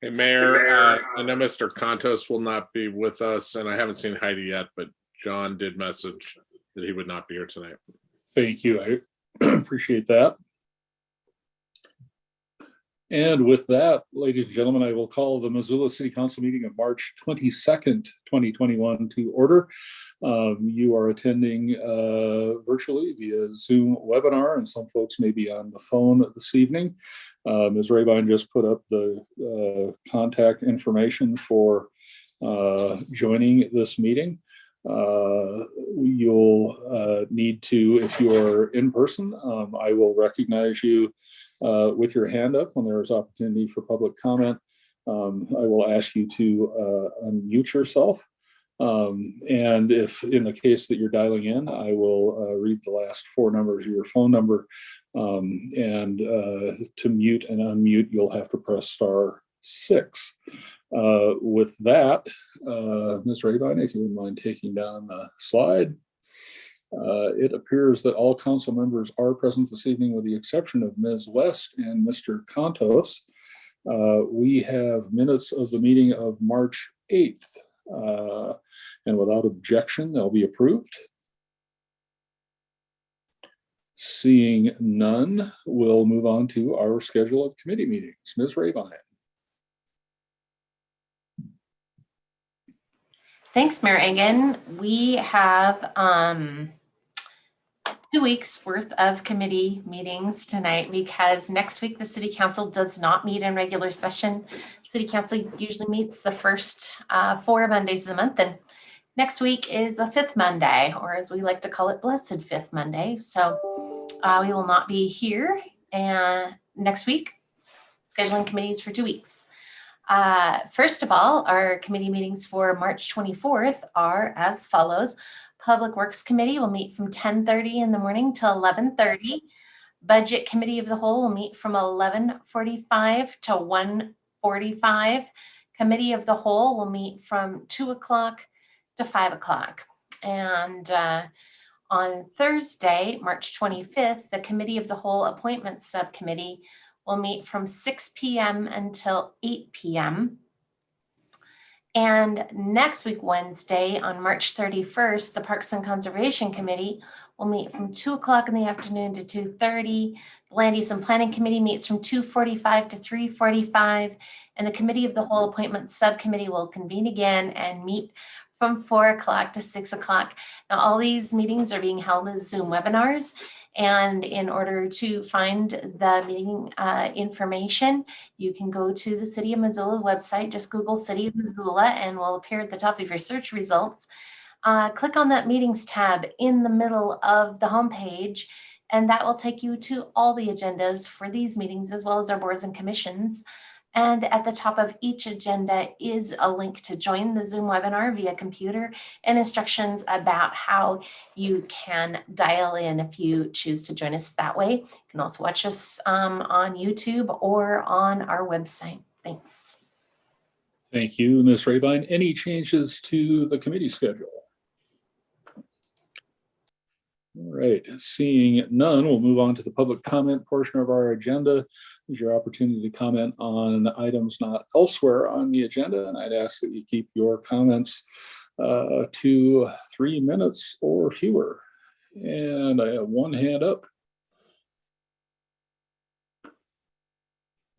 Hey, Mayor, I know Mr. Contos will not be with us, and I haven't seen Heidi yet, but John did message that he would not be here tonight. Thank you. I appreciate that. And with that, ladies and gentlemen, I will call the Missoula City Council meeting of March 22nd, 2021 to order. You are attending virtually via Zoom webinar, and some folks may be on the phone this evening. Ms. Rabine just put up the contact information for joining this meeting. You'll need to, if you're in person, I will recognize you with your hand up when there is opportunity for public comment. I will ask you to unmute yourself. And if in the case that you're dialing in, I will read the last four numbers of your phone number. And to mute and unmute, you'll have to press *6. With that, Ms. Rabine, if you would mind taking down the slide. It appears that all council members are present this evening with the exception of Ms. West and Mr. Contos. We have minutes of the meeting of March 8th, and without objection, they'll be approved. Seeing none, we'll move on to our schedule of committee meetings. Ms. Rabine. Thanks, Mayor Egan. We have 2 weeks worth of committee meetings tonight because next week the City Council does not meet in regular session. City Council usually meets the first 4 Mondays of the month, and next week is a 5th Monday, or as we like to call it, Blessed 5th Monday. So we will not be here next week, scheduling committees for 2 weeks. First of all, our committee meetings for March 24th are as follows. Public Works Committee will meet from 10:30 in the morning till 11:30. Budget Committee of the Whole will meet from 11:45 to 1:45. Committee of the Whole will meet from 2 o'clock to 5 o'clock. And on Thursday, March 25th, the Committee of the Whole Appointments Subcommittee will meet from 6 p.m. until 8 p.m. And next week, Wednesday, on March 31st, the Parks and Conservation Committee will meet from 2 o'clock in the afternoon to 2:30. The Land Use and Planning Committee meets from 2:45 to 3:45. And the Committee of the Whole Appointments Subcommittee will convene again and meet from 4 o'clock to 6 o'clock. Now, all these meetings are being held as Zoom webinars. And in order to find the meeting information, you can go to the City of Missoula website. Just Google City of Missoula and will appear at the top of your search results. Click on that meetings tab in the middle of the homepage, and that will take you to all the agendas for these meetings, as well as our boards and commissions. And at the top of each agenda is a link to join the Zoom webinar via computer and instructions about how you can dial in if you choose to join us that way. You can also watch us on YouTube or on our website. Thanks. Thank you, Ms. Rabine. Any changes to the committee schedule? All right, seeing none, we'll move on to the public comment portion of our agenda. This is your opportunity to comment on items not elsewhere on the agenda, and I'd ask that you keep your comments to 3 minutes or fewer. And I have one hand up.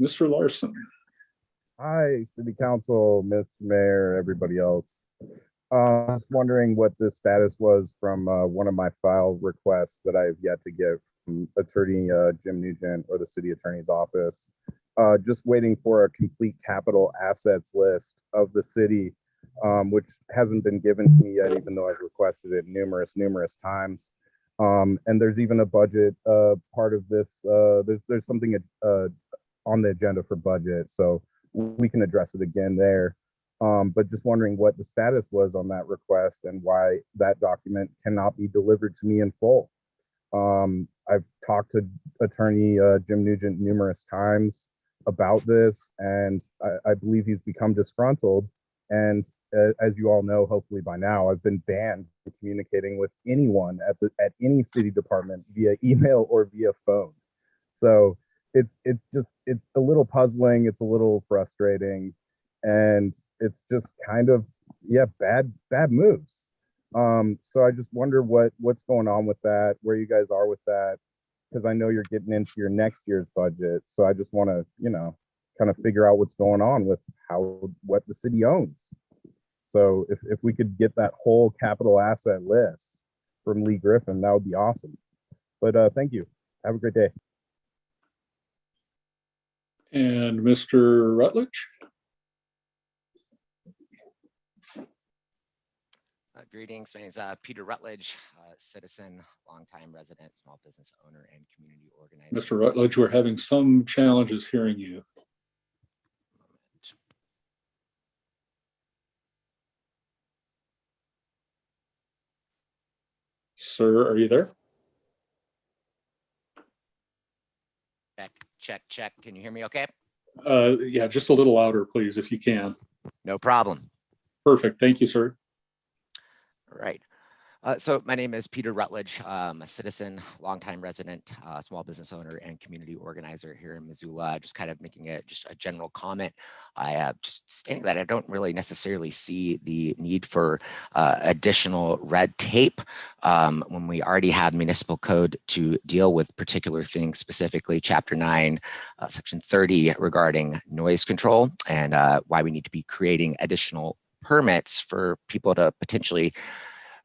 Mr. Larson. Hi, City Council, Mr. Mayor, everybody else. I was wondering what the status was from one of my file requests that I have yet to get from Attorney Jim Nugent or the City Attorney's Office. Just waiting for a complete capital assets list of the city, which hasn't been given to me yet, even though I've requested it numerous times. And there's even a budget part of this. There's something on the agenda for budget, so we can address it again there. But just wondering what the status was on that request and why that document cannot be delivered to me in full. I've talked to Attorney Jim Nugent numerous times about this, and I believe he's become disgruntled. And as you all know, hopefully by now, I've been banned from communicating with anyone at any city department via email or via phone. So it's a little puzzling, it's a little frustrating, and it's just kind of, yeah, bad moves. So I just wonder what's going on with that, where you guys are with that, because I know you're getting into your next year's budget. So I just want to, kind of figure out what's going on with what the city owns. So if we could get that whole capital asset list from Lee Griffin, that would be awesome. But thank you. Have a great day. And Mr. Rutledge? Greetings, my name is Peter Rutledge, citizen, longtime resident, small business owner, and community organizer. Mr. Rutledge, we're having some challenges hearing you. Sir, are you there? Check. Can you hear me okay? Yeah, just a little louder, please, if you can. No problem. Perfect. Thank you, sir. All right. So my name is Peter Rutledge, a citizen, longtime resident, small business owner, and community organizer here in Missoula. Just kind of making just a general comment. I just stating that I don't really necessarily see the need for additional red tape when we already have municipal code to deal with particular things, specifically Chapter 9, Section 30 regarding noise control, and why we need to be creating additional permits for people to potentially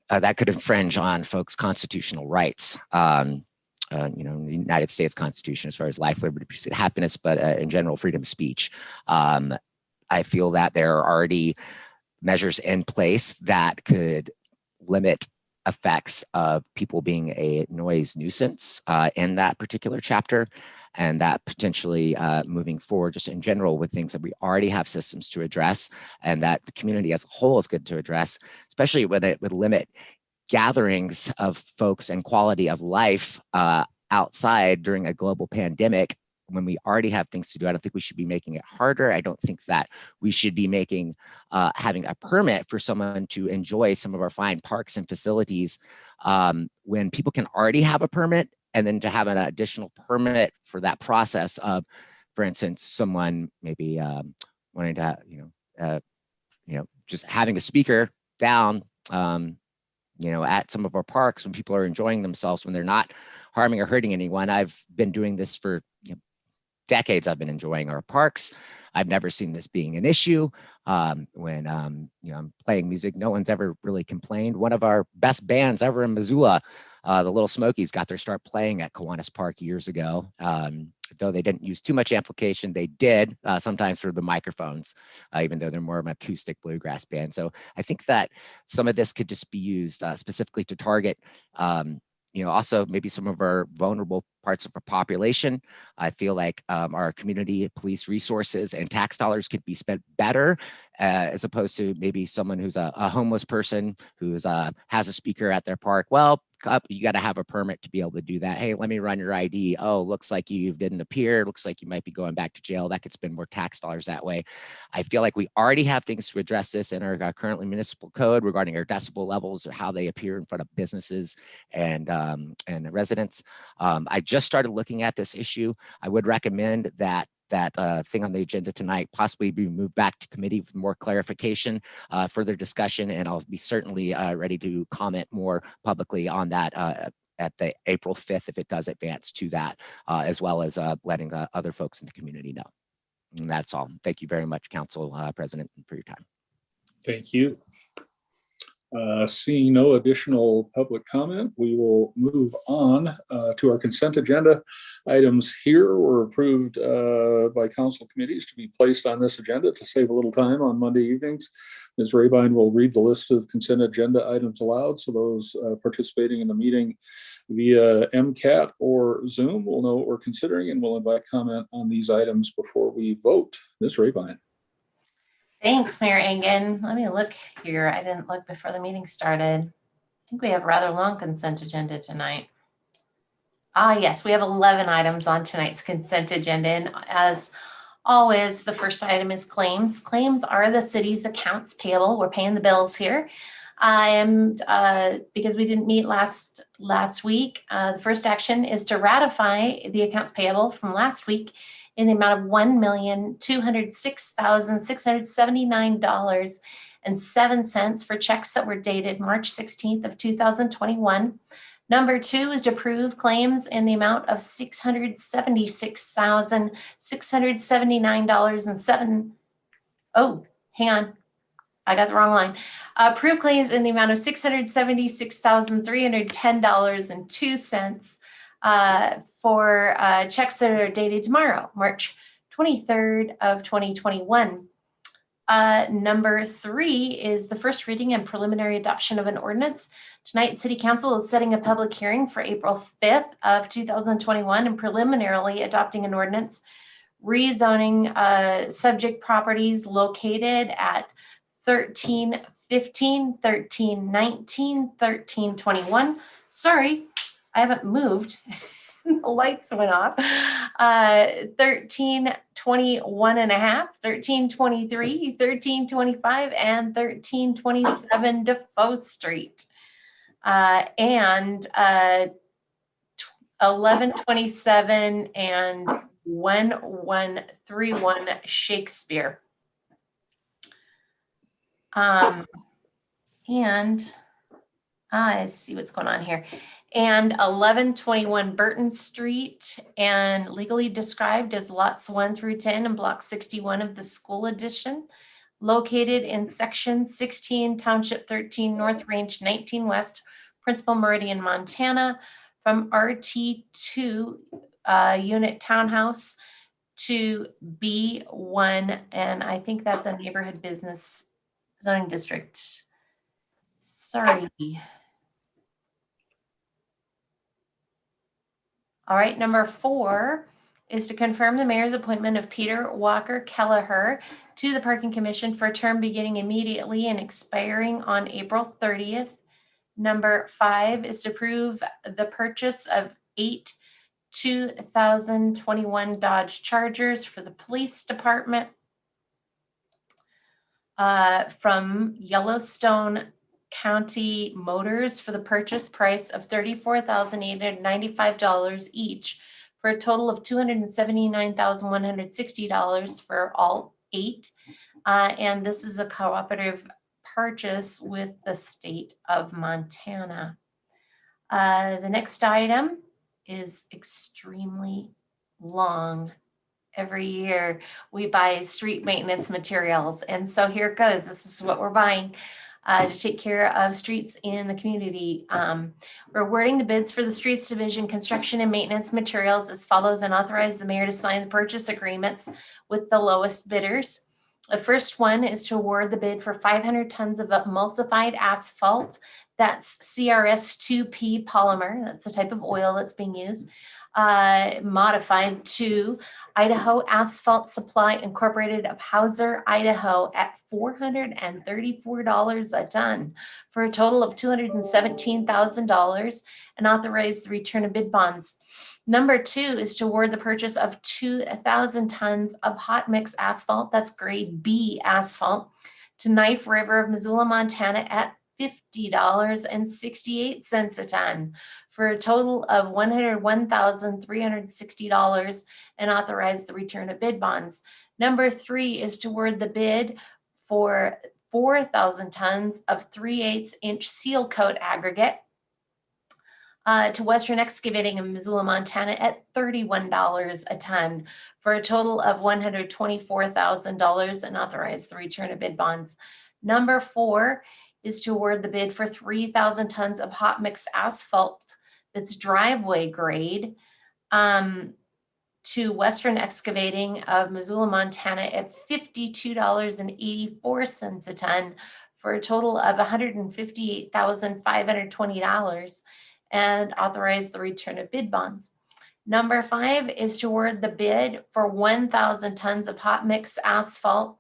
that could infringe on folks' constitutional rights. In the United States Constitution, as far as life, liberty, pursuit, happiness, but in general, freedom of speech. I feel that there are already measures in place that could limit effects of people being a noise nuisance in that particular chapter, and that potentially moving forward just in general with things that we already have systems to address, and that the community as a whole is good to address, especially when it would limit gatherings of folks and quality of life outside during a global pandemic. When we already have things to do, I don't think we should be making it harder. I don't think that we should be making having a permit for someone to enjoy some of our fine parks and facilities when people can already have a permit, and then to have an additional permit for that process of, for instance, someone maybe wanting to, just having a speaker down, at some of our parks when people are enjoying themselves, when they're not harming or hurting anyone. I've been doing this for decades. I've been enjoying our parks. I've never seen this being an issue. When I'm playing music, no one's ever really complained. One of our best bands ever in Missoula, the Little Smokies, got their start playing at Kiwanis Park years ago. Though they didn't use too much amplification, they did sometimes through the microphones, even though they're more of an acoustic bluegrass band. So I think that some of this could just be used specifically to target also maybe some of our vulnerable parts of our population. I feel like our community police resources and tax dollars could be spent better as opposed to maybe someone who's a homeless person who's has a speaker at their park. Well, you got to have a permit to be able to do that. Hey, let me run your ID. Oh, looks like you didn't appear. Looks like you might be going back to jail. That could spend more tax dollars that way. I feel like we already have things to address this in our currently municipal code regarding our decibel levels or how they appear in front of businesses and residents. I just started looking at this issue. I would recommend that thing on the agenda tonight possibly be moved back to committee for more clarification, further discussion, and I'll be certainly ready to comment more publicly on that at the April 5th if it does advance to that, as well as letting other folks in the community know. And that's all. Thank you very much, Council President, for your time. Thank you. Seeing no additional public comment, we will move on to our consent agenda. Items here were approved by council committees to be placed on this agenda to save a little time on Monday evenings. Ms. Rabine will read the list of consent agenda items aloud, so those participating in the meeting via MCAT or Zoom will know what we're considering, and we'll invite comment on these items before we vote. Ms. Rabine. Thanks, Mayor Engen. Let me look here. I didn't look before the meeting started. I think we have a rather long consent agenda tonight. Yes, we have 11 items on tonight's consent agenda. And as always, the first item is claims. Claims are the city's accounts payable. We're paying the bills here. I am, because we didn't meet last week, the first action is to ratify the accounts payable from last week in the amount of $1,206,679.07 for checks that were dated March 16th of 2021. Number 2 is to approve claims in the amount of $676,679.07. Oh, hang on. I got the wrong line. Approve claims in the amount of $676,310.02 for checks that are dated tomorrow, March 23rd of 2021. Number 3 is the first reading and preliminary adoption of an ordinance. Tonight, City Council is setting a public hearing for April 5th of 2021 and preliminarily adopting an ordinance rezoning subject properties located at 1315, 1319, 1321. Sorry, I haven't moved. The lights went off. 1321 and a half, 1323, 1325, and 1327 Defoe Street. And 1127 and 1131 Shakespeare. And I see what's going on here. And 1121 Burton Street, and legally described as lots 1 through 10 in block 61 of the school edition, located in section 16, township 13, North Range 19 West, Principal Meridian, Montana, from RT2 unit townhouse to B1, and I think that's a neighborhood business zoning district. Sorry. All right, number 4 is to confirm the mayor's appointment of Peter Walker Kelleher to the Parking Commission for a term beginning immediately and expiring on April 30th. Number 5 is to approve the purchase of 8 2021 Dodge Chargers for the police department from Yellowstone County Motors for the purchase price of $34,895 each, for a total of $279,160 for all 8. And this is a cooperative purchase with the state of Montana. The next item is extremely long. Every year we buy street maintenance materials. And so here it goes. This is what we're buying to take care of streets in the community. We're awarding the bids for the streets division construction and maintenance materials as follows, and authorize the mayor to sign the purchase agreements with the lowest bidders. The first one is to award the bid for 500 tons of emulsified asphalt. That's CRS2P polymer. That's the type of oil that's being used. Modified to Idaho Asphalt Supply Incorporated of Hauser, Idaho at $434 a ton for a total of $217,000, and authorize the return of bid bonds. Number 2 is to award the purchase of 2,000 tons of hot mix asphalt, that's grade B asphalt, to Knife River of Missoula, Montana at $50.68 a ton for a total of $101,360, and authorize the return of bid bonds. Number 3 is to award the bid for 4,000 tons of 3/8 inch seal coat aggregate to Western Excavating of Missoula, Montana at $31 a ton for a total of $124,000, and authorize the return of bid bonds. Number 4 is to award the bid for 3,000 tons of hot mix asphalt that's driveway grade to Western Excavating of Missoula, Montana at $52.84 a ton for a total of $158,520, and authorize the return of bid bonds. Number 5 is to award the bid for 1,000 tons of hot mix asphalt,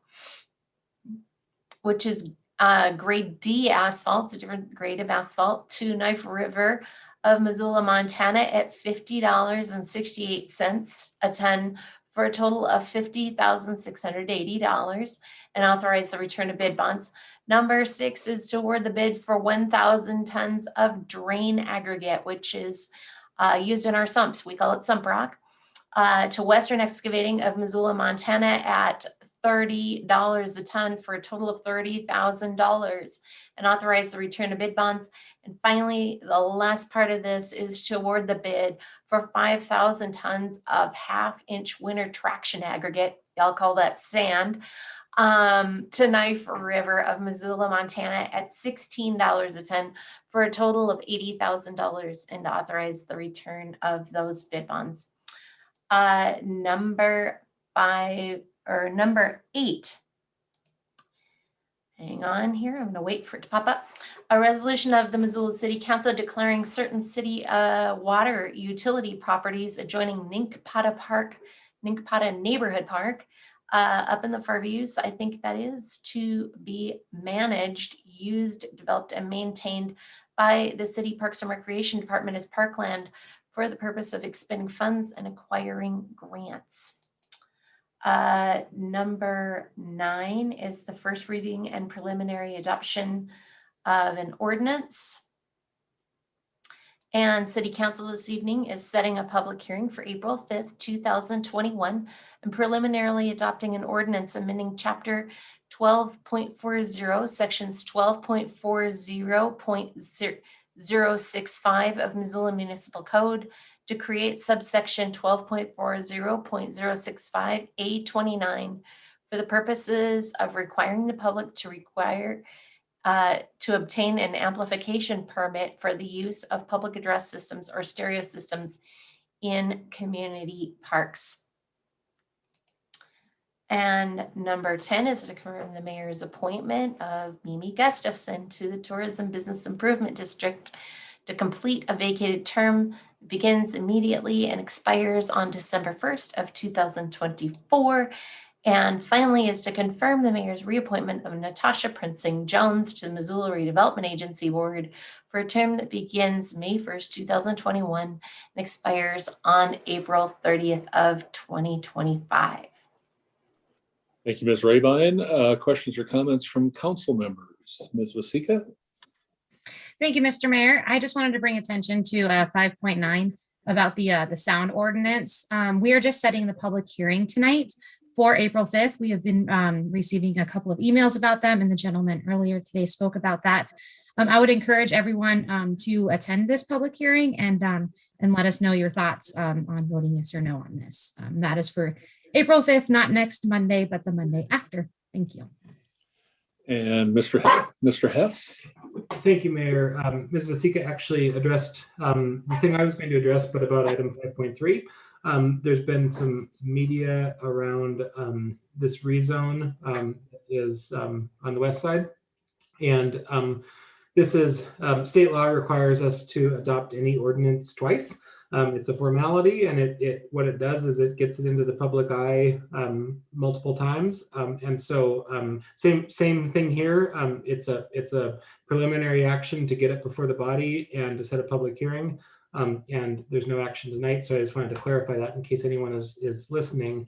which is grade D asphalt, it's a different grade of asphalt, to Knife River of Missoula, Montana at $50.68 a ton for a total of $50,680, and authorize the return of bid bonds. Number 6 is to award the bid for 1,000 tons of drain aggregate, which is used in our sumps. We call it sump rock. To Western Excavating of Missoula, Montana at $30 a ton for a total of $30,000, and authorize the return of bid bonds. And finally, the last part of this is to award the bid for 5,000 tons of half-inch winter traction aggregate. Y'all call that sand. To Knife River of Missoula, Montana at $16 a ton for a total of $80,000, and to authorize the return of those bid bonds. Number 8. Hang on here, I'm gonna wait for it to pop up. A resolution of the Missoula City Council declaring certain city water utility properties adjoining Ninkpata Neighborhood Park up in the Fairviews. I think that is to be managed, used, developed, and maintained by the City Parks and Recreation Department as parkland for the purpose of expending funds and acquiring grants. Number 9 is the first reading and preliminary adoption of an ordinance. And City Council this evening is setting a public hearing for April 5th, 2021, and preliminarily adopting an ordinance amending Chapter 12.40, Sections 12.40.065 of Missoula Municipal Code to create subsection 12.40.065 A29 for the purposes of requiring the public to obtain an amplification permit for the use of public address systems or stereo systems in community parks. And number 10 is to confirm the mayor's appointment of Mimi Gustafson to the Tourism Business Improvement District to complete a vacated term, begins immediately and expires on December 1st of 2024. And finally is to confirm the mayor's reappointment of Natasha Princing Jones to the Missoula Redevelopment Agency Board for a term that begins May 1st, 2021 and expires on April 30th of 2025. Thank you, Ms. Rabine. Questions or comments from council members? Ms. Wasika? Thank you, Mr. Mayor. I just wanted to bring attention to 5.9 about the sound ordinance. We are just setting the public hearing tonight for April 5th. We have been receiving a couple of emails about them, and the gentleman earlier today spoke about that. I would encourage everyone to attend this public hearing and let us know your thoughts on voting yes or no on this. That is for April 5th, not next Monday, but the Monday after. Thank you. And Mr. Hess? Thank you, Mayor. Ms. Vasika actually addressed the thing I was going to address, but about item 5.3. There's been some media around this rezone is on the west side. And this is state law requires us to adopt any ordinance twice. It's a formality, and what it does is it gets it into the public eye multiple times. And so same thing here. It's a preliminary action to get it before the body and to set a public hearing. And there's no action tonight, so I just wanted to clarify that in case anyone is listening.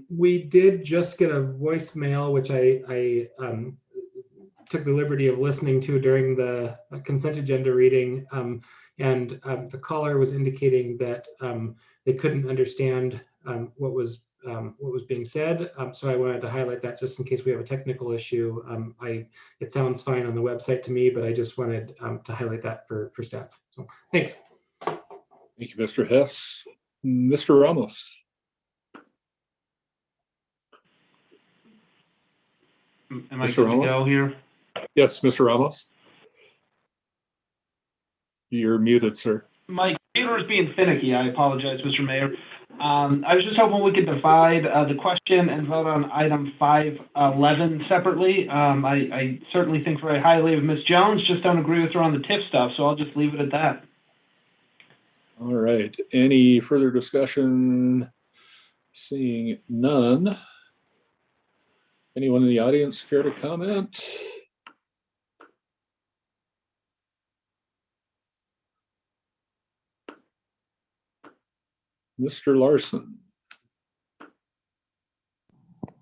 We did just get a voicemail, which I took the liberty of listening to during the consent agenda reading. And the caller was indicating that they couldn't understand what was being said. So I wanted to highlight that just in case we have a technical issue. It sounds fine on the website to me, but I just wanted to highlight that for staff. So thanks. Thank you, Mr. Hess. Mr. Ramos? Am I good to go here? Yes, Mr. Ramos. You're muted, sir. My computer is being finicky. I apologize, Mr. Mayor. I was just hoping we could divide the question and vote on item 511 separately. I certainly think very highly of Ms. Jones, just don't agree with her on the TIF stuff, so I'll just leave it at that. All right. Any further discussion? Seeing none. Anyone in the audience care to comment? Mr. Larson.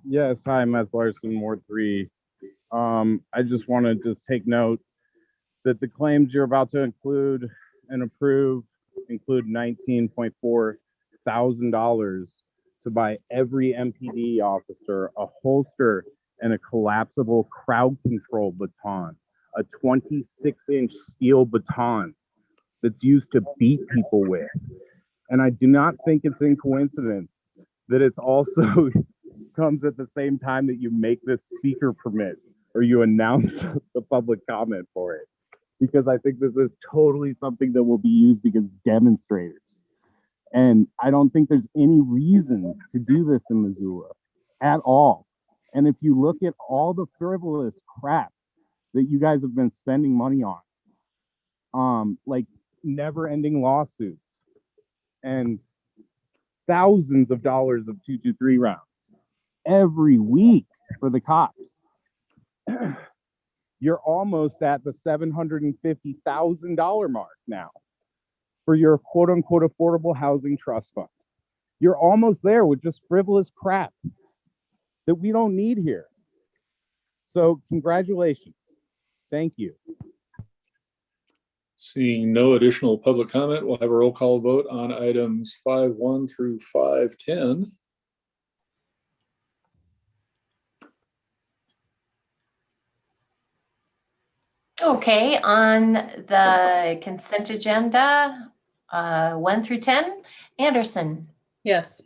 Yes, hi, Matt Larson, Ward 3. I just want to take note that the claims you're about to include and approve include $19.4 thousand to buy every MPD officer a holster and a collapsible crowd control baton, a 26-inch steel baton that's used to beat people with. And I do not think it's in coincidence that it's also comes at the same time that you make this speaker permit or you announce the public comment for it, because I think this is totally something that will be used against demonstrators. And I don't think there's any reason to do this in Missoula at all. And if you look at all the frivolous crap that you guys have been spending money on, like never-ending lawsuits and thousands of dollars of 223 rounds every week for the cops, you're almost at the $750,000 mark now for your quote-unquote affordable housing trust fund. You're almost there with just frivolous crap that we don't need here. So congratulations. Thank you. Seeing no additional public comment, we'll have a roll call vote on items 5.1 through 5.10. Okay, on the consent agenda, 1 through 10, Anderson. Yes.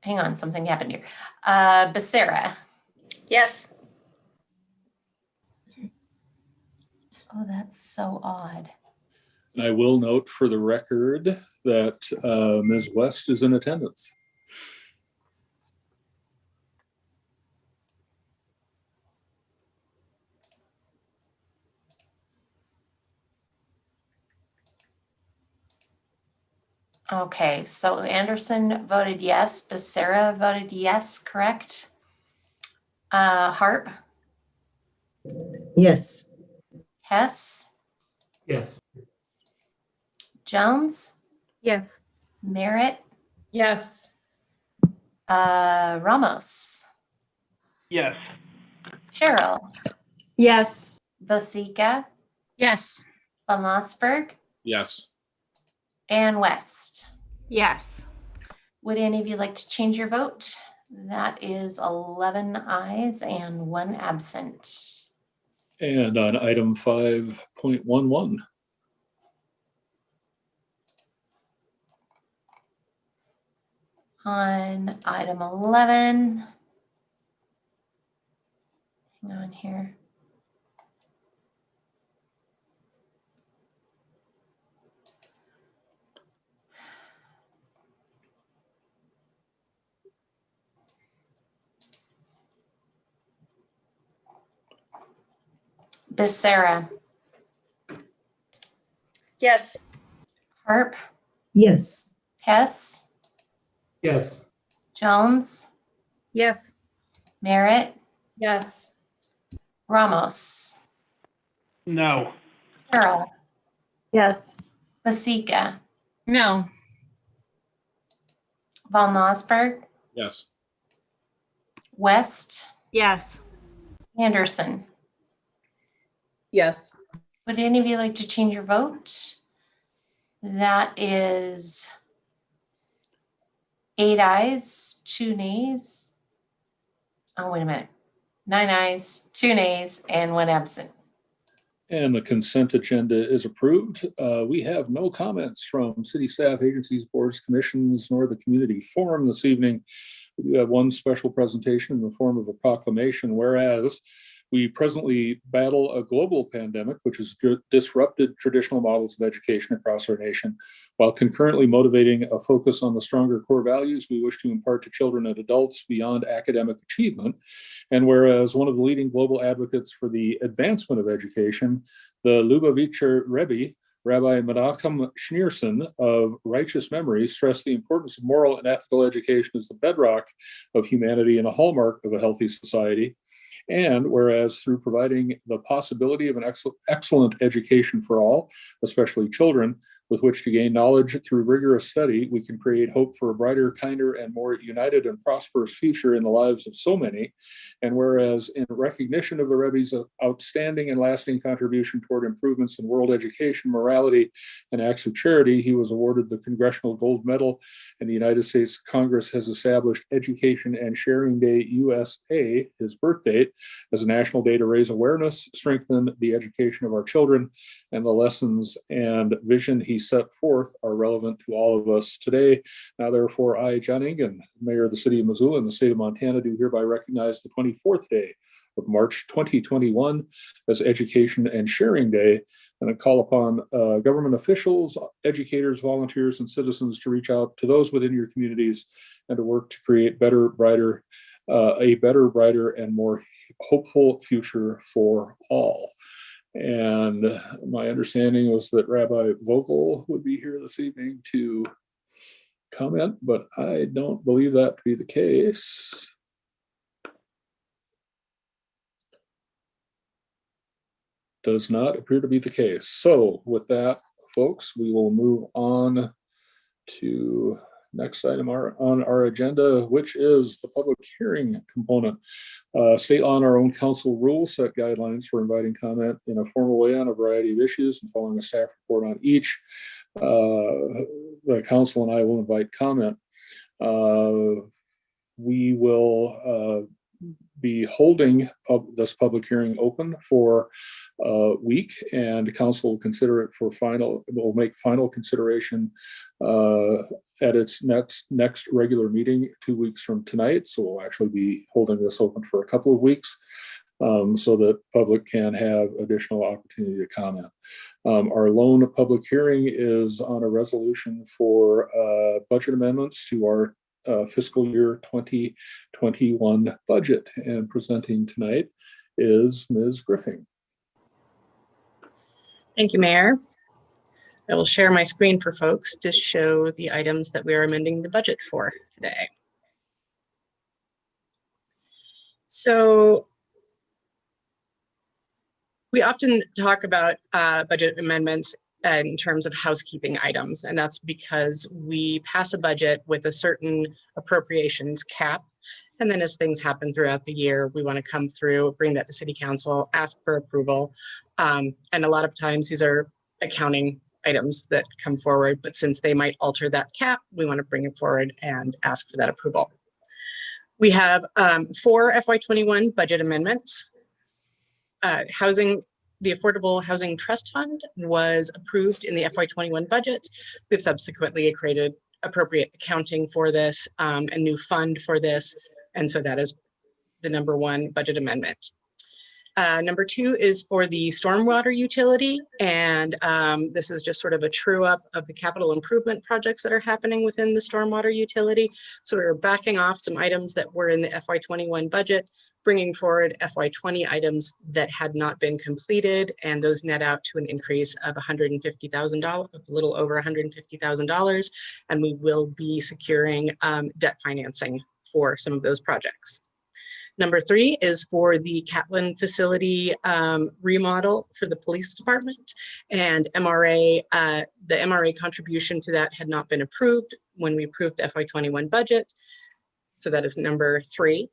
Hang on, something happened here. Becerra. Yes. Oh, that's so odd. And I will note for the record that Ms. West is in attendance. Okay, so Anderson voted yes, Becerra voted yes, correct? Harp, Yes. Hess, Yes. Jones, Yes. Merritt, Yes. Ramos, Yes. Cheryl, Yes. Bosica, Yes. Von Lossberg, Yes. and West. Yes. Would any of you like to change your vote? That is 11 ayes and 1 absent. And on item 5.11. On item 11, hang on here. Becerra, Yes. Harp, Yes. Hess, Yes. Jones, Yes. Merritt, Yes. Ramos, No. Carol, Yes. Basica, No. Von Lossberg, Yes. West, Yes. Anderson. Yes. Would any of you like to change your vote? That is 8 ayes, 2 nays. Oh, wait a minute. 9 ayes, 2 nays, and 1 absent. And the consent agenda is approved. We have no comments from city staff, agencies, boards, commissions, nor the community forum this evening. We do have one special presentation in the form of a proclamation, whereas we presently battle a global pandemic, which has disrupted traditional models of education across our nation, while concurrently motivating a focus on the stronger core values we wish to impart to children and adults beyond academic achievement. And whereas one of the leading global advocates for the advancement of education, the Lubavitcher Rebbe, Rabbi Menachem Schneerson of righteous memory, stressed the importance of moral and ethical education as the bedrock of humanity and a hallmark of a healthy society. And whereas through providing the possibility of an excellent education for all, especially children, with which to gain knowledge through rigorous study, we can create hope for a brighter, kinder, and more united and prosperous future in the lives of so many. And whereas in recognition of the Rebbe's outstanding and lasting contribution toward improvements in world education, morality, and acts of charity, he was awarded the Congressional Gold Medal, and the United States Congress has established Education and Sharing Day USA, his birth date, as a national day to raise awareness, strengthen the education of our children, and the lessons and vision he set forth are relevant to all of us today. Now, therefore, I, John Engen, Mayor of the City of Missoula and the state of Montana, do hereby recognize the 24th day of March 2021 as Education and Sharing Day, and I call upon government officials, educators, volunteers, and citizens to reach out to those within your communities and to work to create a better, brighter, and more hopeful future for all. And my understanding was that Rabbi Vogel would be here this evening to comment, but I don't believe that to be the case. Does not appear to be the case. So with that, folks, we will move on to next item on our agenda, which is the public hearing component. State law and our own council rules set guidelines for inviting comment in a formal way on a variety of issues, and following a staff report on each, the council and I will invite comment. We will be holding this public hearing open for a week, and council will consider it for will make final consideration at its next regular meeting 2 weeks from tonight. So we'll actually be holding this open for a couple of weeks so that public can have additional opportunity to comment. Our lone public hearing is on a resolution for budget amendments to our fiscal year 2021 budget, and presenting tonight is Ms. Griffin. Thank you, Mayor. I will share my screen for folks to show the items that we are amending the budget for today. So we often talk about budget amendments in terms of housekeeping items, and that's because we pass a budget with a certain appropriations cap, and then as things happen throughout the year, we want to come through, bring that to City Council, ask for approval, and a lot of times these are accounting items that come forward, but since they might alter that cap, we want to bring it forward and ask for that approval. We have 4 FY21 budget amendments. The Affordable Housing Trust Fund was approved in the FY21 budget. We've subsequently created appropriate accounting for this, a new fund for this, and so that is the number 1 budget amendment. Number 2 is for the stormwater utility, and this is just sort of a true up of the capital improvement projects that are happening within the stormwater utility. So we're backing off some items that were in the FY21 budget, bringing forward FY20 items that had not been completed, and those net out to an increase of $150,000, a little over $150,000, and we will be securing debt financing for some of those projects. Number 3 is for the Catlin facility remodel for the police department, and MRA. The MRA contribution to that had not been approved when we approved the FY21 budget, so that is number 3.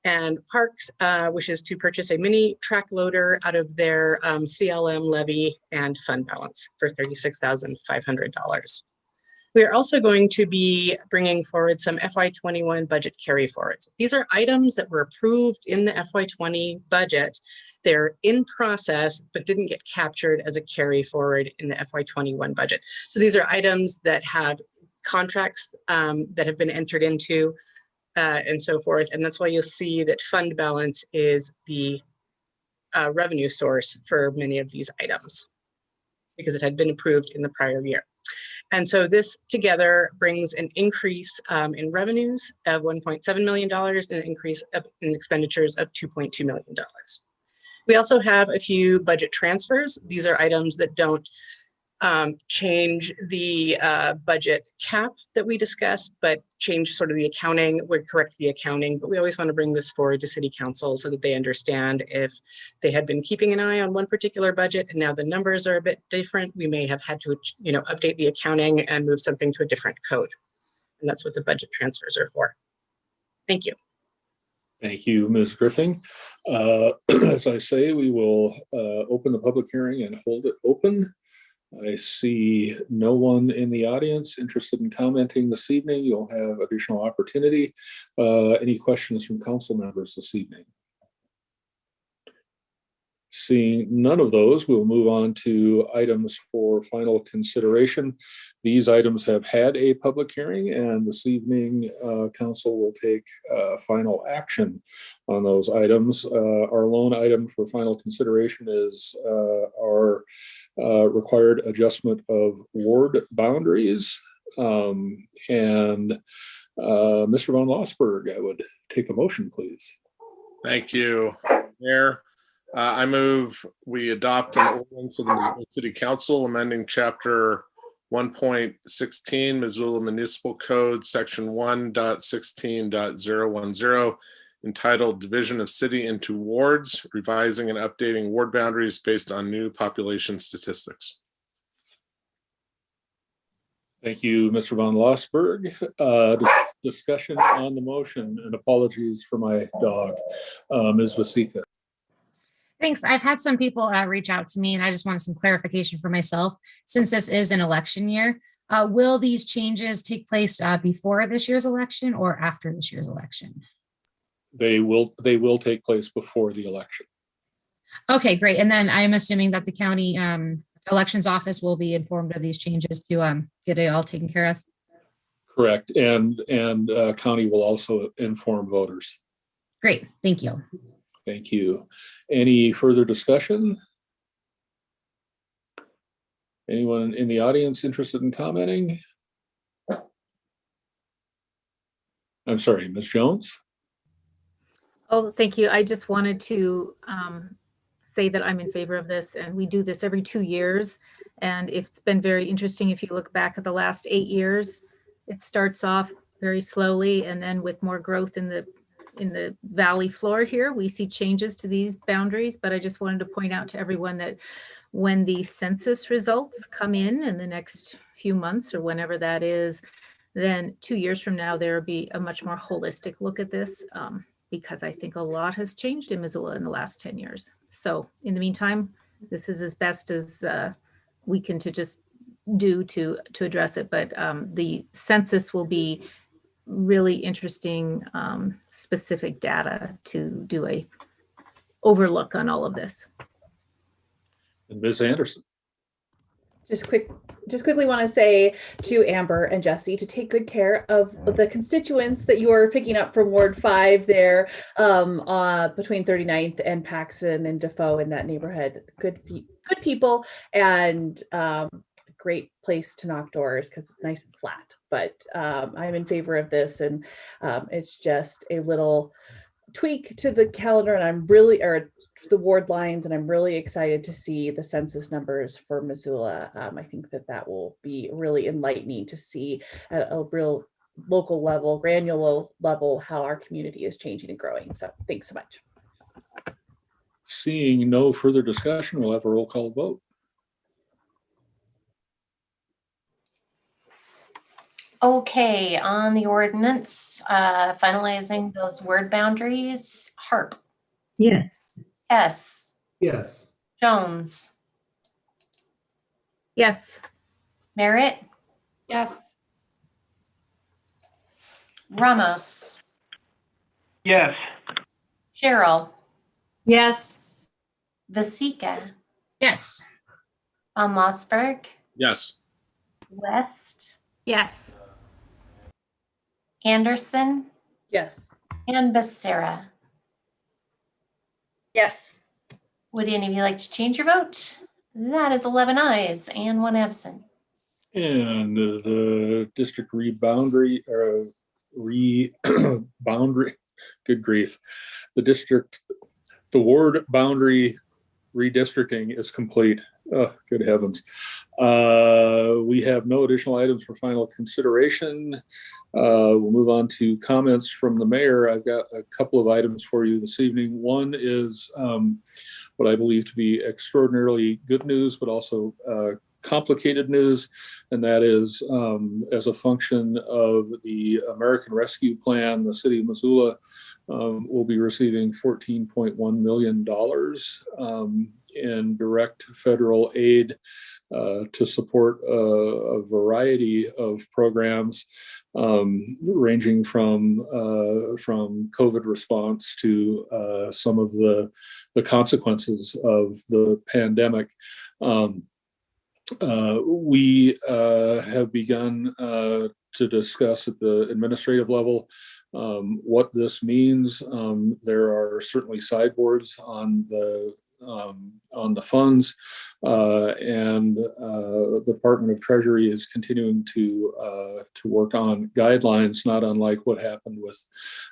And Parks wishes to purchase a mini track loader out of their CLM levy and fund balance for $36,500. We are also going to be bringing forward some FY21 budget carry forwards. These are items that were approved in the FY20 budget. They're in process, but didn't get captured as a carry forward in the FY21 budget. So these are items that have contracts that have been entered into and so forth. And that's why you'll see that fund balance is the revenue source for many of these items, because it had been approved in the prior year. And so this together brings an increase in revenues of $1.7 million and an increase in expenditures of $2.2 million. We also have a few budget transfers. These are items that don't change the budget cap that we discussed, but change sort of the accounting. We're correct the accounting, but we always want to bring this forward to City Council so that they understand if they had been keeping an eye on one particular budget and now the numbers are a bit different, we may have had to, update the accounting and move something to a different code. And that's what the budget transfers are for. Thank you. Thank you, Ms. Griffin. As I say, we will open the public hearing and hold it open. I see no one in the audience interested in commenting this evening. You'll have additional opportunity. Any questions from council members this evening? Seeing none of those, we'll move on to items for final consideration. These items have had a public hearing, and this evening, council will take final action on those items. Our lone item for final consideration is our required adjustment of ward boundaries. Mr. von Lossberg, I would take a motion, please. Thank you, Mayor. I move we adopt an ordinance of the Missoula City Council amending Chapter 1.16 Missoula Municipal Code, Section 1.16.010, entitled Division of City into Wards, revising and updating ward boundaries based on new population statistics. Thank you, Mr. von Lossberg. Discussion on the motion, and apologies for my dog. Ms. Vasika. Thanks. I've had some people reach out to me, and I just wanted some clarification for myself. Since this is an election year, will these changes take place before this year's election or after this year's election? They will take place before the election. Okay, great. And then I'm assuming that the county elections office will be informed of these changes to get it all taken care of. Correct. And county will also inform voters. Great. Thank you. Thank you. Any further discussion? Anyone in the audience interested in commenting? I'm sorry, Ms. Jones? Oh, thank you. I just wanted to say that I'm in favor of this, and we do this every 2 years. And it's been very interesting. If you look back at the last 8 years, it starts off very slowly, and then with more growth in the valley floor here, we see changes to these boundaries. But I just wanted to point out to everyone that when the census results come in the next few months or whenever that is, then 2 years from now, there will be a much more holistic look at this, because I think a lot has changed in Missoula in the last 10 years. So in the meantime, this is as best as we can to just do to address it. But the census will be really interesting, specific data to do a overlook on all of this. And Ms. Anderson. Just quickly want to say to Amber and Jesse to take good care of the constituents that you are picking up from Ward 5 there, between 39th and Paxson and Defoe in that neighborhood. Good people, and great place to knock doors because it's nice and flat. But I'm in favor of this, and it's just a little tweak to the calendar, and or the ward lines, and I'm really excited to see the census numbers for Missoula. I think that will be really enlightening to see at a real local level, granular level, how our community is changing and growing. So thanks so much. Seeing no further discussion, we'll have a roll call vote. Okay, on the ordinance, finalizing those word boundaries, Harp. Yes. Hess. Yes. Jones. Yes. Merritt. Yes. Ramos. Yes. Cheryl. Yes. Vasika. Yes. Von Lossberg. Yes. West. Yes. Anderson. Yes. And Becerra. Yes. Would any of you like to change your vote? That is 11 ayes and 1 absent. And the district reboundary, good grief. The ward boundary redistricting is complete. Oh, good heavens. We have no additional items for final consideration. We'll move on to comments from the mayor. I've got a couple of items for you this evening. One is what I believe to be extraordinarily good news, but also complicated news, and that is as a function of the American Rescue Plan, the city of Missoula will be receiving $14.1 million in direct federal aid to support a variety of programs ranging from COVID response to some of the consequences of the pandemic. We have begun to discuss at the administrative level what this means. There are certainly sideboards on the funds, and the Department of Treasury is continuing to work on guidelines, not unlike what happened with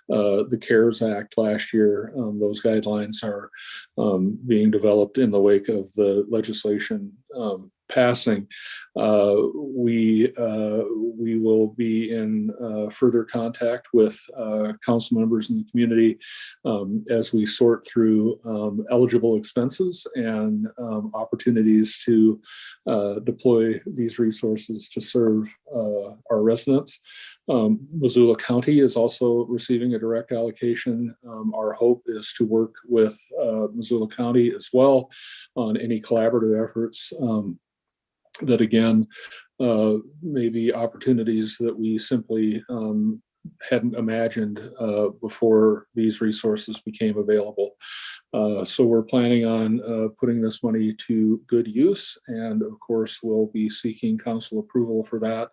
the CARES Act last year. Those guidelines are being developed in the wake of the legislation passing. We will be in further contact with council members in the community as we sort through eligible expenses and opportunities to deploy these resources to serve our residents. Missoula County is also receiving a direct allocation. Our hope is to work with Missoula County as well on any collaborative efforts that again, maybe opportunities that we simply hadn't imagined before these resources became available. So we're planning on putting this money to good use, and of course we'll be seeking council approval for that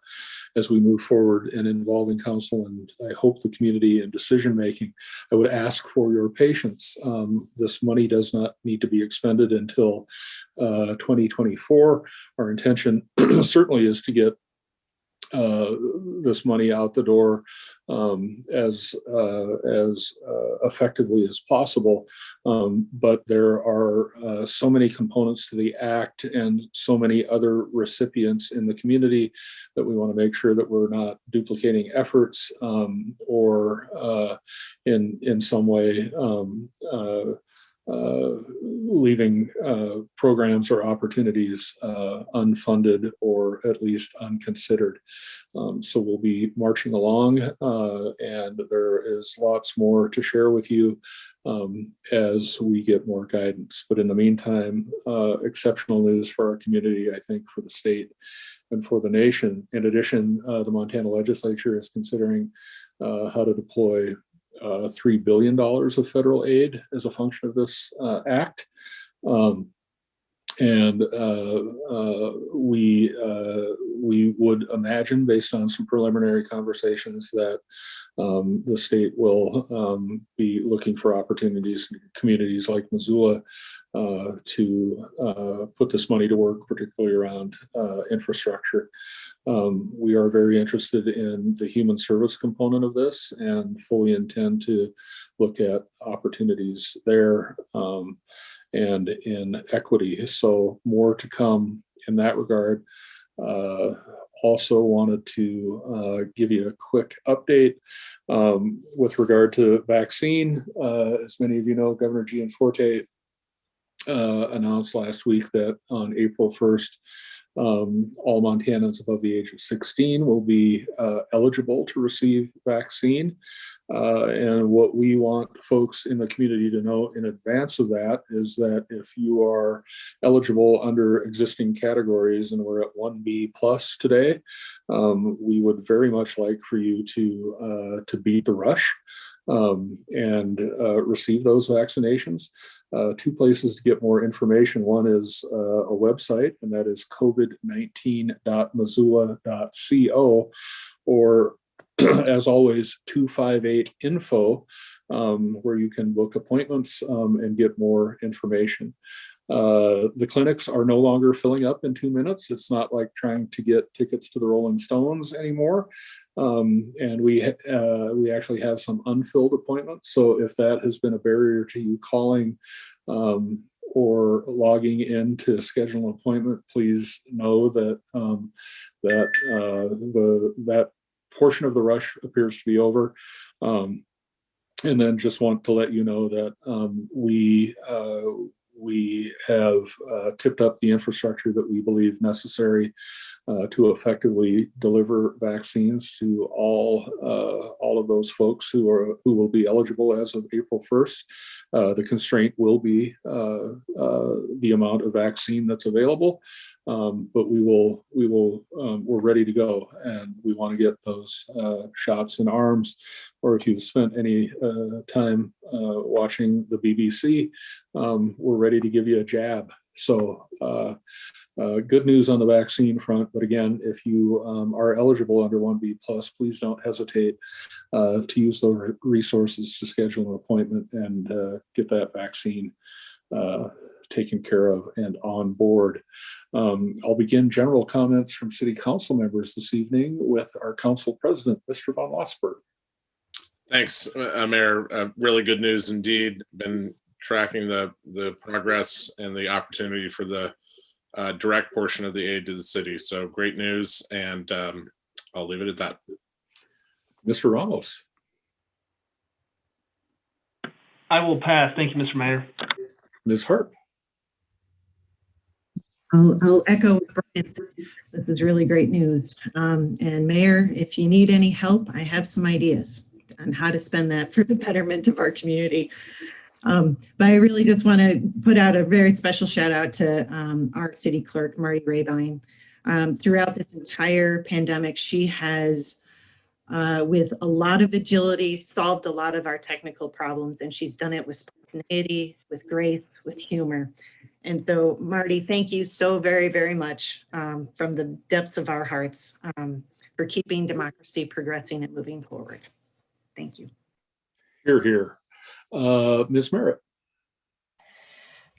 as we move forward and involving council and I hope the community in decision making. I would ask for your patience. This money does not need to be expended until 2024. Our intention certainly is to get this money out the door as effectively as possible. But there are so many components to the act and so many other recipients in the community that we want to make sure that we're not duplicating efforts or in some way leaving programs or opportunities unfunded or at least unconsidered. So we'll be marching along and there is lots more to share with you as we get more guidance. But in the meantime, exceptional news for our community, I think for the state and for the nation. In addition, the Montana legislature is considering how to deploy $3 billion of federal aid as a function of this act. And we would imagine, based on some preliminary conversations, that the state will be looking for opportunities in communities like Missoula to put this money to work, particularly around infrastructure. We are very interested in the human service component of this and fully intend to look at opportunities there and in equity. So more to come in that regard. Also wanted to give you a quick update with regard to vaccine. As many of you know, Governor Gianforte announced last week that on April 1st, all Montanans above the age of 16 will be eligible to receive vaccine. And what we want folks in the community to know in advance of that is that if you are eligible under existing categories, and we're at 1B plus today, we would very much like for you to beat the rush and receive those vaccinations. Two places to get more information. One is a website, and that is covid19.missoula.co, or as always, 258-INFO, where you can book appointments and get more information. The clinics are no longer filling up in 2 minutes. It's not like trying to get tickets to the Rolling Stones anymore. And we actually have some unfilled appointments. So if that has been a barrier to you calling or logging in to schedule an appointment, please know that that portion of the rush appears to be over. And then just want to let you know that we have tipped up the infrastructure that we believe necessary to effectively deliver vaccines to all of those folks who will be eligible as of April 1st. The constraint will be the amount of vaccine that's available, but we're ready to go, and we want to get those shots in arms. Or if you've spent any time watching the BBC, we're ready to give you a jab. So good news on the vaccine front, but again, if you are eligible under 1B+, please don't hesitate to use those resources to schedule an appointment and get that vaccine taken care of and on board. I'll begin general comments from City Council members this evening with our Council President, Mr. Von Lossberg. Thanks, Mayor. Really good news indeed. Been tracking the progress and the opportunity for the direct portion of the aid to the city. So great news, and I'll leave it at that. Mr. Ramos. I will pass. Thank you, Mr. Mayor. Ms. Harp. I'll echo Brian. This is really great news. And Mayor, if you need any help, I have some ideas on how to spend that for the betterment of our community. But I really just want to put out a very special shout out to our city clerk, Marty Rabine. Throughout this entire pandemic, she has, with a lot of agility, solved a lot of our technical problems, and she's done it with spontaneity, with grace, with humor. And so, Marty, thank you so very, very much from the depths of our hearts for keeping democracy progressing and moving forward. Thank you. Hear, hear. Ms. Merritt.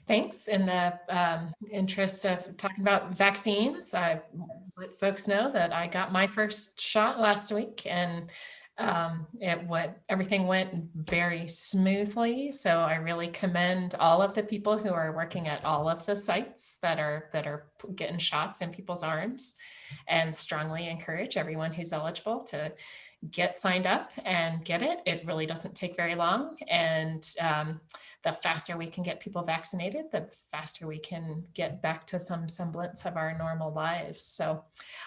Thanks. In the interest of talking about vaccines, I let folks know that I got my first shot last week, and everything went very smoothly. So I really commend all of the people who are working at all of the sites that are getting shots in people's arms, and strongly encourage everyone who's eligible to get signed up and get it. It really doesn't take very long. And the faster we can get people vaccinated, the faster we can get back to some semblance of our normal lives. So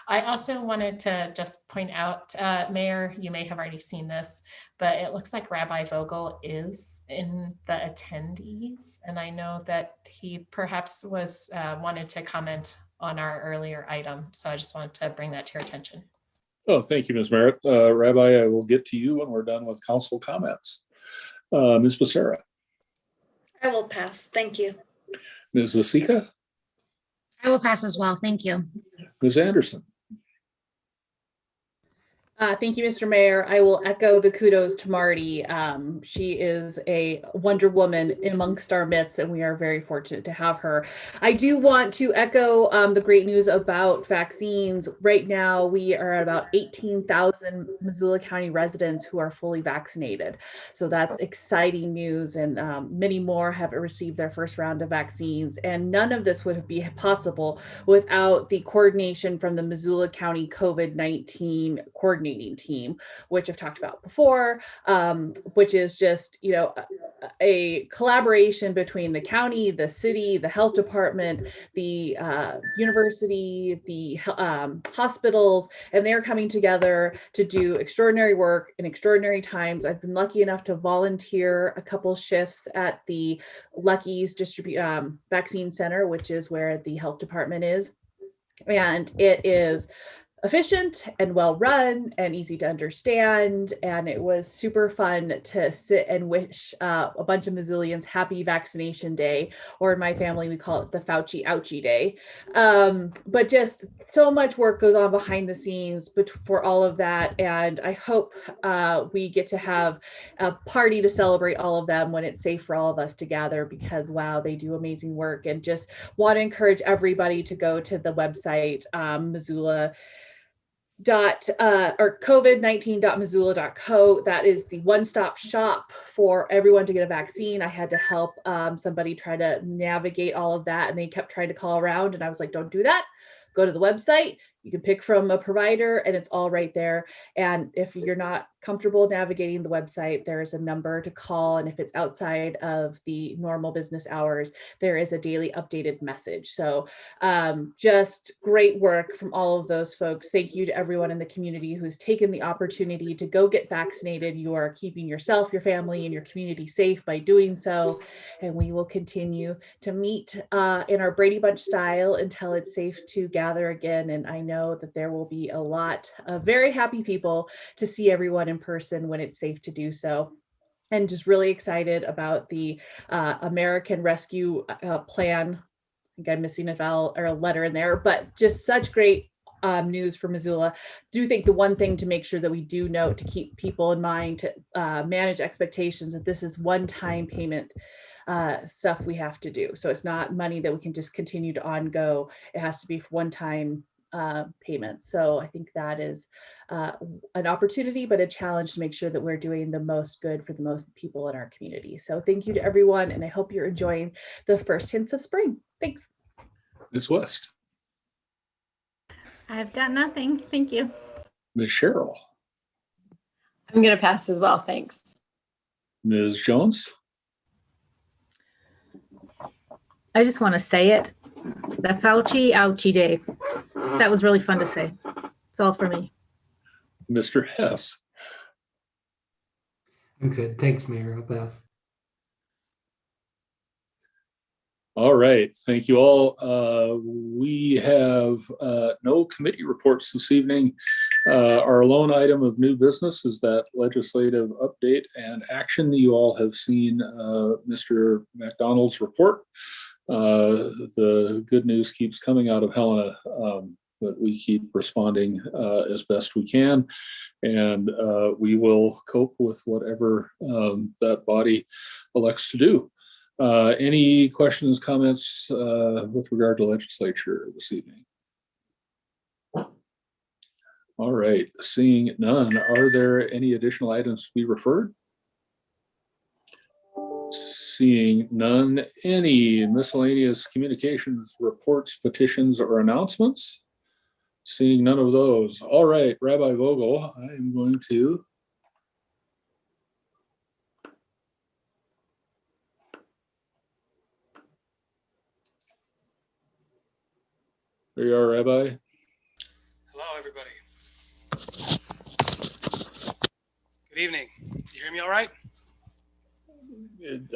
I also wanted to just point out, Mayor, you may have already seen this, but it looks like Rabbi Vogel is in the attendees. And I know that he perhaps wanted to comment on our earlier item. So I just wanted to bring that to your attention. Oh, thank you, Ms. Merritt. Rabbi, I will get to you when we're done with council comments. Ms. Becerra. I will pass. Thank you. Ms. Vasika. I will pass as well. Thank you. Ms. Anderson. Thank you, Mr. Mayor. I will echo the kudos to Marty. She is a Wonder Woman amongst our midst, and we are very fortunate to have her. I do want to echo the great news about vaccines. Right now, we are at about 18,000 Missoula County residents who are fully vaccinated. So that's exciting news, and many more have received their first round of vaccines. And none of this would be possible without the coordination from the Missoula County COVID-19 coordinating team, which I've talked about before, which is just, a collaboration between the county, the city, the health department, the university, the hospitals, and they're coming together to do extraordinary work in extraordinary times. I've been lucky enough to volunteer a couple shifts at the Lucky's Vaccine Center, which is where the health department is. And it is efficient and well run and easy to understand. And it was super fun to sit and wish a bunch of Missoulians happy vaccination day, or in my family, we call it the Fauci ouchie day. But just so much work goes on behind the scenes for all of that. And I hope we get to have a party to celebrate all of them when it's safe for all of us to gather, because wow, they do amazing work. And just want to encourage everybody to go to the website, Missoula or covid19.missoula.co. That is the one-stop shop for everyone to get a vaccine. I had to help somebody try to navigate all of that, and they kept trying to call around, and I was like, don't do that. Go to the website. You can pick from a provider, and it's all right there. And if you're not comfortable navigating the website, there's a number to call. And if it's outside of the normal business hours, there is a daily updated message. So just great work from all of those folks. Thank you to everyone in the community who's taken the opportunity to go get vaccinated. You are keeping yourself, your family, and your community safe by doing so. And we will continue to meet in our Brady Bunch style until it's safe to gather again. And I know that there will be a lot of very happy people to see everyone in person when it's safe to do so. And just really excited about the American Rescue Plan. I think I'm missing a vowel or a letter in there, but just such great news for Missoula. Do think the one thing to make sure that we do note to keep people in mind to manage expectations that this is one-time payment stuff we have to do. So it's not money that we can just continue to ongo. It has to be one-time payments. So I think that is an opportunity, but a challenge to make sure that we're doing the most good for the most people in our community. So thank you to everyone, and I hope you're enjoying the first hints of spring. Thanks. Ms. West, I've got nothing. Thank you. Ms. Cheryl, I'm going to pass as well. Thanks. Ms. Jones. I just want to say it. The Fauci ouchie day. That was really fun to say. It's all for me. Mr. Hess. I'm good. Thanks, Mayor. I'll pass. All right. Thank you all. We have no committee reports this evening. Our lone item of new business is that legislative update and action. You all have seen Mr. McDonald's report. The good news keeps coming out of Helena, but we keep responding as best we can, and we will cope with whatever that body elects to do. Any questions, comments with regard to legislature this evening? All right, seeing none, are there any additional items to be referred? Seeing none, any miscellaneous communications, reports, petitions, or announcements? Seeing none of those. All right, Rabbi Vogel, I am going to there you are, Rabbi. Hello, everybody. Good evening. You hear me all right?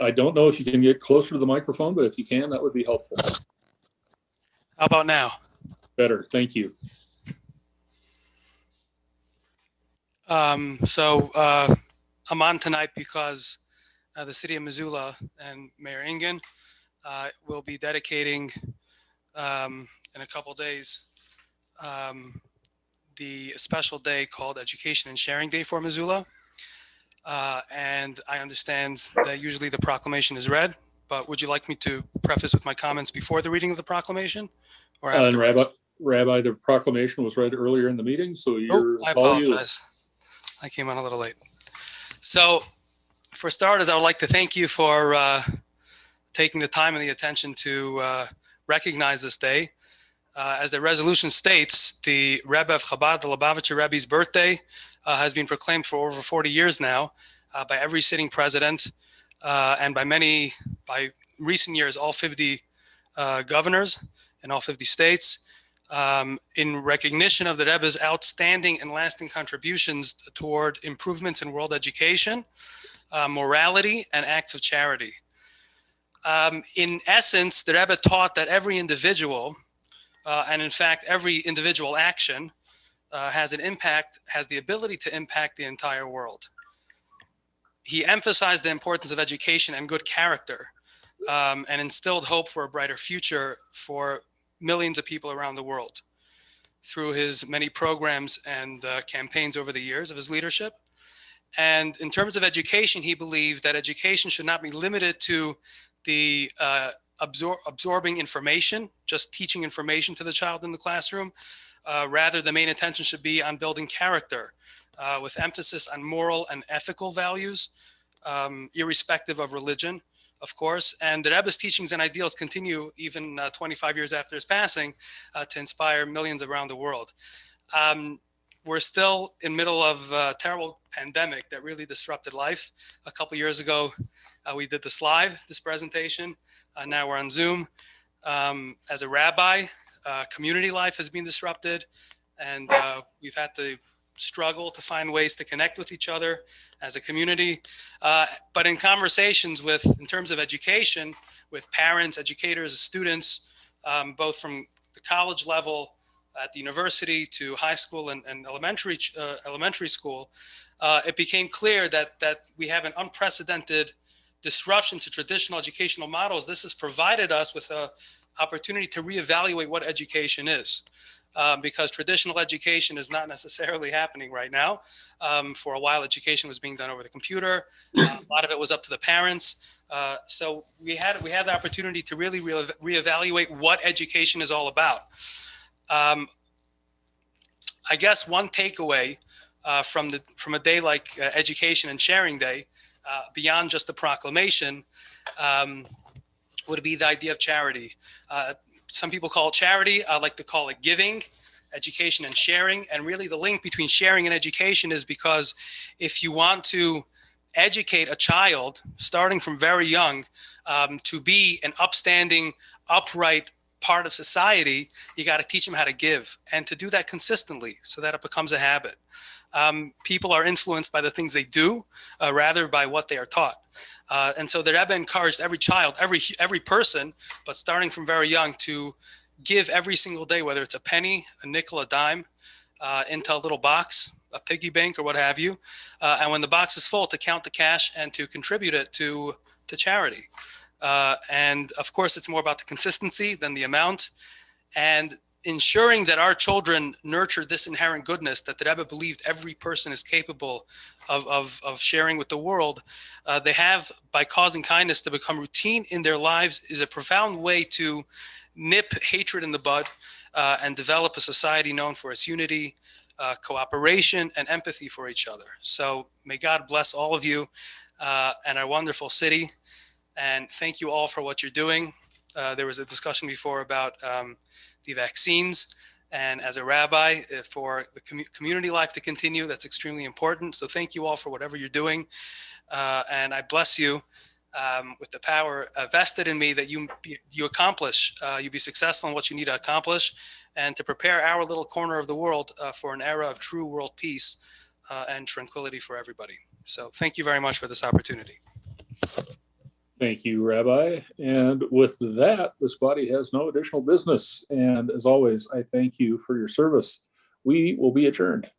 I don't know if you can get closer to the microphone, but if you can, that would be helpful. How about now? Better, thank you. I'm on tonight because the city of Missoula and Mayor Ingen will be dedicating in a couple days the special day called Education and Sharing Day for Missoula. And I understand that usually the proclamation is read, but would you like me to preface with my comments before the reading of the proclamation or afterwards? Rabbi, the proclamation was read earlier in the meeting, so I apologize. I came on a little late. So for starters, I would like to thank you for taking the time and the attention to recognize this day. As the resolution states, the Rebbe of Chabad, the Lubavitcher Rebbe's birthday, has been proclaimed for over 40 years now by every sitting president and by recent years, all 50 governors in all 50 states, in recognition of the Rebbe's outstanding and lasting contributions toward improvements in world education, morality, and acts of charity. In essence, the Rebbe taught that every individual, and in fact, every individual action has the ability to impact the entire world. He emphasized the importance of education and good character, and instilled hope for a brighter future for millions of people around the world through his many programs and campaigns over the years of his leadership. And in terms of education, he believed that education should not be limited to the absorbing information, just teaching information to the child in the classroom, Rather, the main attention should be on building character with emphasis on moral and ethical values, irrespective of religion, of course. And the Rebbe's teachings and ideals continue even 25 years after his passing to inspire millions around the world. We're still in middle of a terrible pandemic that really disrupted life. A couple years ago, we did this live, this presentation. Now we're on Zoom. As a rabbi, community life has been disrupted, and we've had to struggle to find ways to connect with each other as a community. But in conversations in terms of education, with parents, educators, students, both from the college level at the university to high school and elementary school, it became clear that we have an unprecedented disruption to traditional educational models. This has provided us with an opportunity to reevaluate what education is. Because traditional education is not necessarily happening right now. For a while, education was being done over the computer. A lot of it was up to the parents. So we had the opportunity to really reevaluate what education is all about. I guess one takeaway from a day like Education and Sharing Day, beyond just the proclamation, would be the idea of charity. Some people call it charity. I like to call it giving, education, and sharing. And really the link between sharing and education is because if you want to educate a child starting from very young to be an upstanding, upright part of society, you got to teach them how to give and to do that consistently so that it becomes a habit. People are influenced by the things they do rather by what they are taught. And so the Rebbe encouraged every child, every person, but starting from very young, to give every single day, whether it's a penny, a nickel, a dime, into a little box, a piggy bank or what have you. And when the box is full, to count the cash and to contribute it to charity. And of course, it's more about the consistency than the amount. And ensuring that our children nurture this inherent goodness that the Rebbe believed every person is capable of sharing with the world, they have, by causing kindness to become routine in their lives, is a profound way to nip hatred in the bud and develop a society known for its unity, cooperation, and empathy for each other. So may God bless all of you and our wonderful city. And thank you all for what you're doing. There was a discussion before about the vaccines, and as a rabbi, for the community life to continue, that's extremely important. So thank you all for whatever you're doing, and I bless you with the power vested in me that you accomplish, you be successful in what you need to accomplish, and to prepare our little corner of the world for an era of true world peace and tranquility for everybody. So thank you very much for this opportunity. Thank you, Rabbi. And with that, this body has no additional business. And as always, I thank you for your service. We will be adjourned.